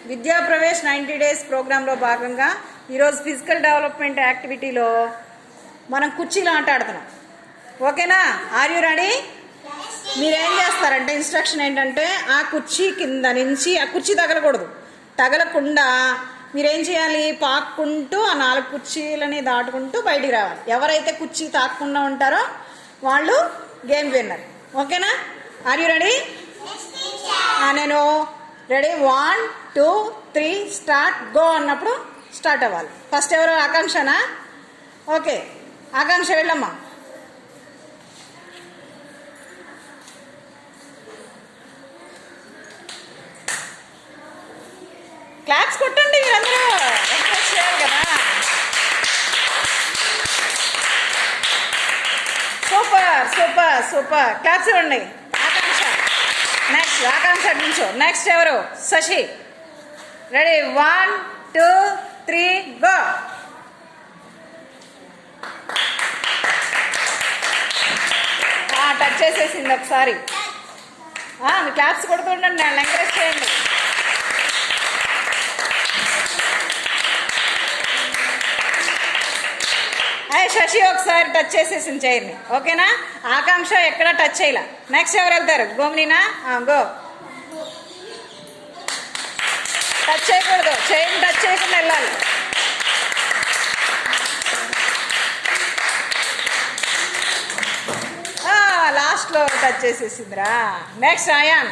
విద్యా ప్రవేశ్ 90 డేస్ ప్రోగ్రాంలో భాగంగా ఈరోజు ఫిజికల్ డెవలప్మెంట్ యాక్టివిటీలో మనం కుర్చీలు ఆట ఆడుతున్నాం. ఓకేనా? Are you ready? మీరేం చేస్తారంటే ఇన్స్ట్రక్షన్ ఏంటంటే ఆ కుర్చీ కింద నుంచి ఆ కుర్చీ తగలకుండా మీరేం చేయాలి, పాక్కుంటూ ఆ 4 కుర్చీలని దాటుకుంటూ బయటికి రావాలి. ఎవరైతే కుర్చీ తాకకుండా ఉంటారో వాళ్ళు గేమ్ విన్నర్. ఓకేనా? Are you ready? నేను రెడీ 1 2 3 స్టార్ట్ గో అన్నప్పుడు స్టార్ట్ అవ్వాలి. ఫస్ట్ ఎవరు? ఆకాంక్షనా? ఓకే, ఆకాంక్ష వెళ్ళమ్మా. క్లాప్స్ కొట్టండి మీరందరూ, ఎంకరేజ్ చేయాలి కదా. సూపర్ సూపర్ సూపర్, క్లాప్స్ ఇవ్వండి. ఆకాంక్ష నెక్స్ట్, ఆకాంక్ష నుంచో. నెక్స్ట్ ఎవరు? శశి. Ready 1 2 3 go. టచ్ చేసేసింది ఒకసారి. మీ క్లాప్స్ కొడుతుండండి, నన్ను ఎంకరేజ్ చేయండి. శశి ఒకసారి టచ్ చేసేసింది చైర్ని. ఓకేనా? ఆకాంక్ష ఎక్కడ టచ్ చేయలే. నెక్స్ట్ ఎవరు వెళ్తారు? గోమ్నీనా? గో. టచ్ చేయకూడదు, చైర్ని టచ్ చేయకుండా వెళ్ళాలి. లాస్ట్లో టచ్ చేసేసిందిరా. నెక్స్ట్ అయాన్.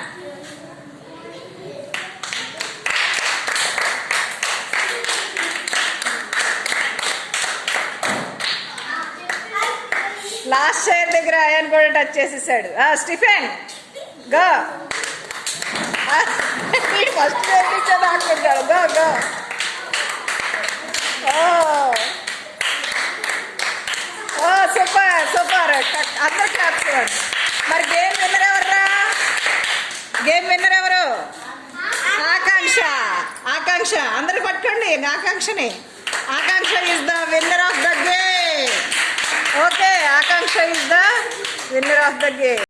లాస్ట్ చైర్ దగ్గర అయాన్ కూడా టచ్ చేసేసాడు. Stephen go. ఫస్ట్ చైర్ నుంచి ఆడుకుంటాడు. Go go. సూపర్ సూపర్, అందరు క్లాప్స్ ఇవ్వండి. మరి గేమ్ విన్నర్ ఎవర్రా? గేమ్ విన్నర్ ఎవరు? ఆకాంక్ష. ఆకాంక్ష అందరు పట్టుకోండి ఆకాంక్షని. Akanksha is the winner of the game. Okay, Akanksha is the winner of the game.